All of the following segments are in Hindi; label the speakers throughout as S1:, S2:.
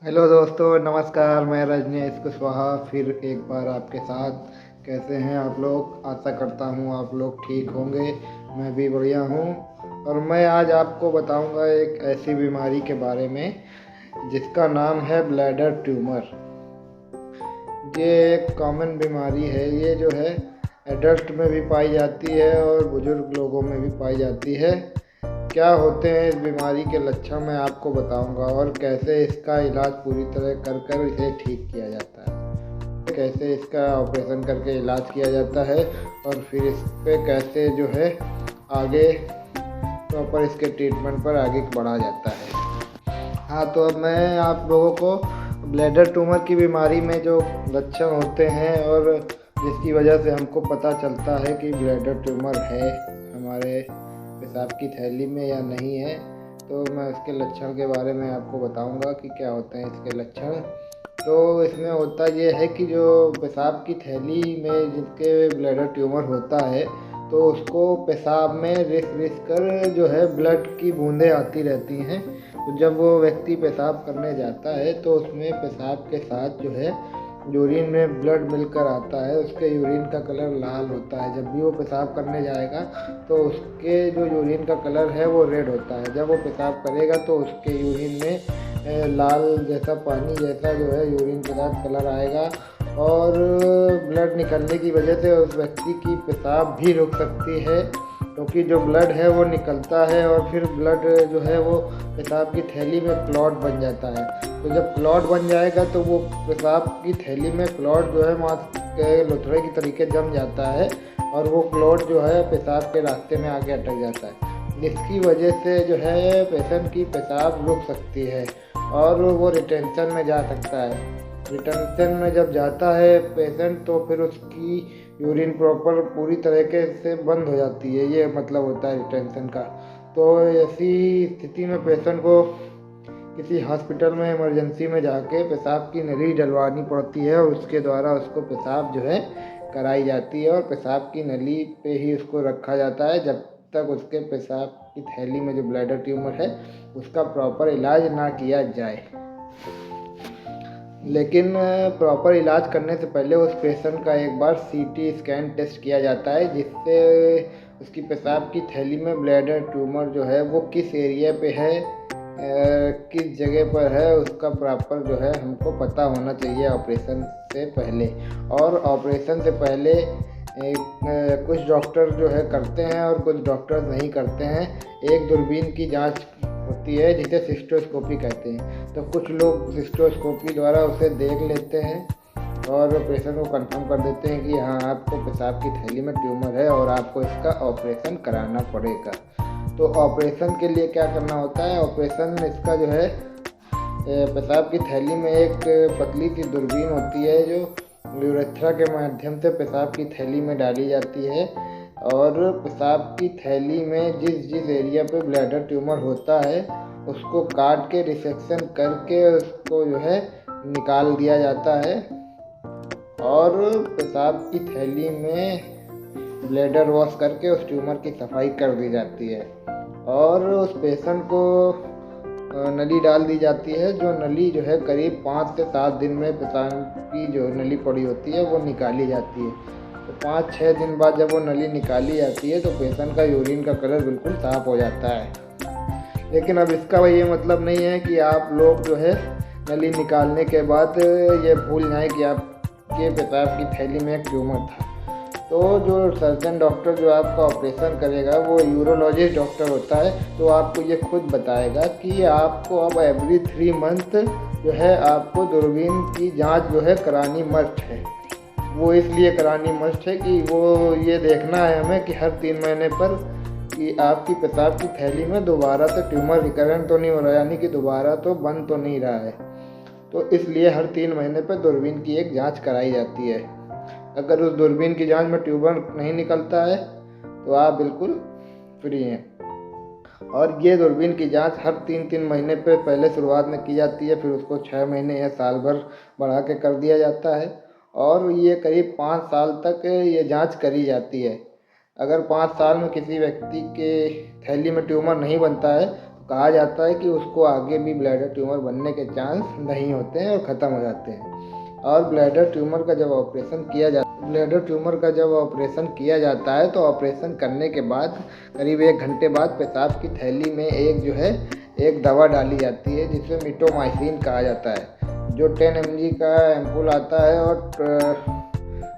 S1: हेलो दोस्तों, नमस्कार। मैं रजनीश कुशवाहा फिर एक बार आपके साथ। कैसे हैं आप लोग? आशा करता हूँ आप लोग ठीक होंगे। मैं भी बढ़िया हूँ। और मैं आज आपको बताऊंगा एक ऐसी बीमारी के बारे में जिसका नाम है ब्लैडर ट्यूमर। ये एक कॉमन बीमारी है। ये जो है एडल्ट में भी पाई जाती है और बुजुर्ग लोगों में भी पाई जाती है। क्या होते हैं इस बीमारी के लक्षण मैं आपको बताऊंगा और कैसे इसका इलाज पूरी तरह कर कर इसे ठीक किया जाता है, कैसे इसका ऑपरेशन करके इलाज किया जाता है और फिर इस पे कैसे जो है आगे प्रॉपर इसके ट्रीटमेंट पर आगे बढ़ा जाता है। हाँ, तो अब मैं आप लोगों को ब्लैडर ट्यूमर की बीमारी में जो लक्षण होते हैं और जिसकी वजह से हमको पता चलता है कि ब्लैडर ट्यूमर है हमारे पेशाब की थैली में या नहीं है, तो मैं इसके लक्षण के बारे में आपको बताऊंगा कि क्या होते हैं इसके लक्षण। तो इसमें होता ये है कि जो पेशाब की थैली में जिसके ब्लैडर ट्यूमर होता है, तो उसको पेशाब में रिस रिस कर जो है ब्लड की बूंदें आती रहती हैं। तो जब वो व्यक्ति पेशाब करने जाता है तो उसमें पेशाब के साथ जो है यूरिन में ब्लड मिलकर आता है। उसके यूरिन का कलर लाल होता है। जब भी वो पेशाब करने जाएगा तो उसके जो यूरिन का कलर है वो रेड होता है। जब वो पेशाब करेगा तो उसके यूरिन में लाल जैसा पानी जैसा जो है यूरिन के साथ कलर आएगा और ब्लड निकलने की वजह से उस व्यक्ति की पेशाब भी रुक सकती है, क्योंकि जो ब्लड है वो निकलता है और फिर ब्लड जो है वो पेशाब की थैली में क्लॉट बन जाता है। तो जब क्लॉट बन जाएगा तो वो पेशाब की थैली में क्लॉट जो है वहाँ के लुथड़े की तरीके जम जाता है और वो क्लॉट जो है पेशाब के रास्ते में आके अटक जाता है, जिसकी वजह से जो है पेशेंट की पेशाब रुक सकती है और वो रिटेंशन में जा सकता है। रिटेंशन में जब जाता है पेशेंट तो फिर उसकी यूरिन प्रॉपर पूरी तरीके से बंद हो जाती है। ये मतलब होता है रिटेंशन का। तो ऐसी स्थिति में पेशेंट को किसी हॉस्पिटल में इमरजेंसी में जाके पेशाब की नली डलवानी पड़ती है और उसके द्वारा उसको पेशाब जो है कराई जाती है और पेशाब की नली पे ही उसको रखा जाता है जब तक उसके पेशाब की थैली में जो ब्लैडर ट्यूमर है उसका प्रॉपर इलाज ना किया जाए। लेकिन प्रॉपर इलाज करने से पहले उस पेशेंट का एक बार सीटी स्कैन टेस्ट किया जाता है, जिससे उसकी पेशाब की थैली में ब्लैडर ट्यूमर जो है वो किस एरिया पे है, किस जगह पर है, उसका प्रॉपर जो है हमको पता होना चाहिए ऑपरेशन से पहले। और ऑपरेशन से पहले कुछ डॉक्टर जो है करते हैं और कुछ डॉक्टर नहीं करते हैं। एक दूरबीन की जांच होती है जिसे सिस्टोस्कोपी कहते हैं। तो कुछ लोग सिस्टोस्कोपी द्वारा उसे देख लेते हैं और पेशेंट को कंफर्म कर देते हैं कि हाँ, आपको पेशाब की थैली में ट्यूमर है और आपको इसका ऑपरेशन कराना पड़ेगा। तो ऑपरेशन के लिए क्या करना होता है? ऑपरेशन इसका जो है पेशाब की थैली में एक पतली सी दूरबीन होती है जो यूरेथ्रा के माध्यम से पेशाब की थैली में डाली जाती है और पेशाब की थैली में जिस जिस एरिया पे ब्लैडर ट्यूमर होता है उसको काट के रिसेक्शन करके उसको जो है निकाल दिया जाता है और पेशाब की थैली में ब्लैडर वॉश करके उस ट्यूमर की सफाई कर दी जाती है और उस पेशेंट को नली डाल दी जाती है। जो नली जो है करीब 5 से 7 दिन में पेशाब की जो नली पड़ी होती है वो निकाली जाती है। तो 5-6 दिन बाद जब वो नली निकाली जाती है तो पेशेंट का यूरिन का कलर बिल्कुल साफ हो जाता है। लेकिन अब इसका ये मतलब नहीं है कि आप लोग जो है नली निकालने के बाद ये भूल जाएं कि आपके पेशाब की थैली में एक ट्यूमर था। तो जो सर्जन डॉक्टर जो आपका ऑपरेशन करेगा वो यूरोलॉजिस्ट डॉक्टर होता है। तो आपको ये खुद बताएगा कि आपको अब एवरी 3 मंथ जो है आपको दूरबीन की जांच जो है करानी मस्ट है। वो इसलिए करानी मस्ट है कि वो ये देखना है हमें कि हर 3 महीने पर कि आपकी पेशाब की थैली में दोबारा से ट्यूमर रिकरेंट तो नहीं हो रहा, यानी कि दोबारा तो बन तो नहीं रहा है। तो इसलिए हर 3 महीने पर दूरबीन की एक जांच कराई जाती है। अगर उस दूरबीन की जांच में ट्यूमर नहीं निकलता है तो आप बिल्कुल फ्री हैं। और ये दूरबीन की जांच हर 3-3 महीने पे पहले शुरुआत में की जाती है, फिर उसको 6 महीने या साल भर बढ़ा के कर दिया जाता है और ये करीब 5 साल तक ये जांच करी जाती है। अगर 5 साल में किसी व्यक्ति के थैली में ट्यूमर नहीं बनता है तो कहा जाता है कि उसको आगे भी ब्लैडर ट्यूमर बनने के चांस नहीं होते हैं और ख़त्म हो जाते हैं। और ब्लैडर ट्यूमर का जब ऑपरेशन किया जाता है तो ऑपरेशन करने के बाद करीब 1 घंटे बाद पेशाब की थैली में एक दवा डाली जाती है जिसे मिटोमाइसिन कहा जाता है, जो 10 mg का एम्पूल आता है और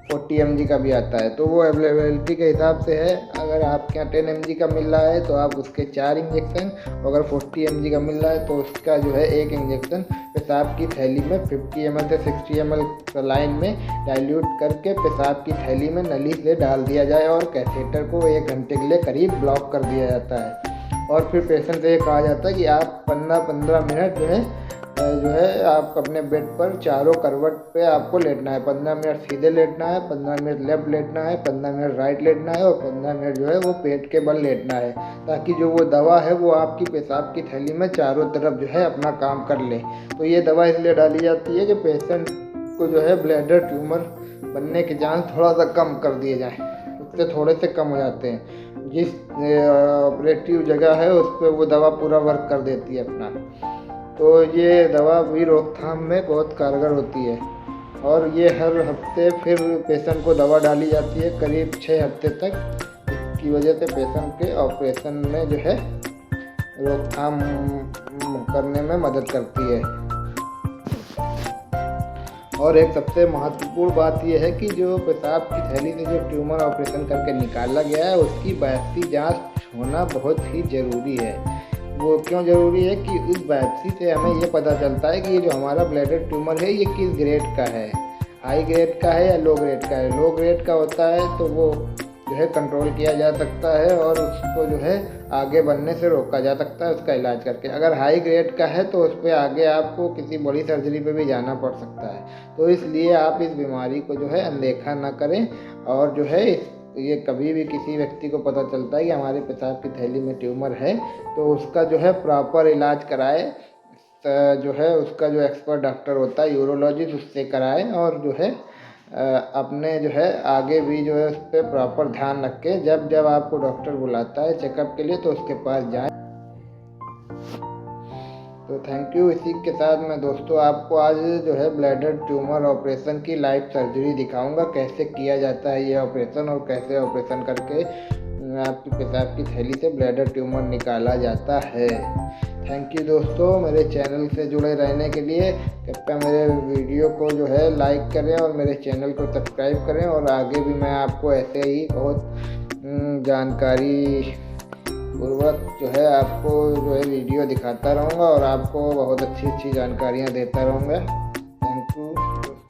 S1: 40 mg का भी आता है। तो वो अवेलेबिलिटी के हिसाब से है। अगर आपके यहाँ 10 mg का मिल रहा है तो आप उसके 4 इंजेक्शन, अगर 40 mg का मिल रहा है तो उसका 1 इंजेक्शन पेशाब की थैली में 50 ml से 60 ml सलाइन में डाइल्यूट करके पेशाब की थैली में नली से डाल दिया जाए और कैथेटर को 1 घंटे के लिए करीब ब्लॉक कर दिया जाता है। और फिर पेशेंट से ये कहा जाता है कि आप 15-15 मिनट आप अपने बेड पर चारों करवट पे आपको लेटना है। 15 मिनट सीधे लेटना है, 15 मिनट लेफ्ट लेटना है, 15 मिनट राइट लेटना है और 15 मिनट वो पेट के बल लेटना है, ताकि जो वो दवा है वो आपकी पेशाब की थैली में चारों तरफ अपना काम कर ले। तो ये दवा इसलिए डाली जाती है कि पेशेंट को ब्लैडर ट्यूमर बनने के चांस थोड़ा सा कम कर दिए जाएँ, उससे थोड़े से कम हो जाते हैं। जिस ऑपरेटिव जगह है उस पर वो दवा पूरा वर्क कर देती है अपना। तो ये दवा भी रोकथाम में बहुत कारगर होती है और ये हर हफ्ते फिर पेशेंट को दवा डाली जाती है करीब 6 हफ्ते तक। इसकी वजह से पेशेंट के ऑपरेशन में रोकथाम करने में मदद करती है। और एक सबसे महत्वपूर्ण बात यह है कि जो पेशाब की थैली से जो ट्यूमर ऑपरेशन करके निकाला गया है उसकी बायोप्सी जांच होना बहुत ही ज़रूरी है। वो क्यों ज़रूरी है कि उस बायोप्सी से हमें ये पता चलता है कि ये जो हमारा ब्लैडर ट्यूमर है ये किस ग्रेड का है, हाई ग्रेड का है या लो ग्रेड का है। लो ग्रेड का होता है तो वो कंट्रोल किया जा सकता है और उसको आगे बढ़ने से रोका जा सकता है उसका इलाज करके। अगर हाई ग्रेड का है तो उस पर आगे आपको किसी बड़ी सर्जरी पे भी जाना पड़ सकता है। तो इसलिए आप इस बीमारी को अनदेखा ना करें और ये कभी भी किसी व्यक्ति को पता चलता है कि हमारे पेशाब की थैली में ट्यूमर है तो उसका प्रॉपर इलाज कराए। उसका एक्सपर्ट डॉक्टर होता है यूरोलॉजिस्ट, उससे कराएं और अपने आगे भी उस पर प्रॉपर ध्यान रख के जब आपको डॉक्टर बुलाता है चेकअप के लिए तो उसके पास जाएं। तो थैंक यू। इसी के साथ मैं दोस्तों आपको आज ब्लैडर ट्यूमर ऑपरेशन की लाइव सर्जरी दिखाऊंगा, कैसे किया जाता है ये ऑपरेशन और कैसे ऑपरेशन करके आपकी पेशाब की थैली से ब्लैडर ट्यूमर निकाला जाता है। थैंक यू दोस्तों, मेरे चैनल से जुड़े रहने के लिए कृपया मेरे वीडियो को लाइक करें और मेरे चैनल को सब्सक्राइब करें। और आगे भी मैं आपको ऐसे ही बहुत जानकारी पूर्वक आपको वीडियो दिखाता रहूँगा और आपको बहुत अच्छी जानकारियाँ देता रहूँगा। Thank you.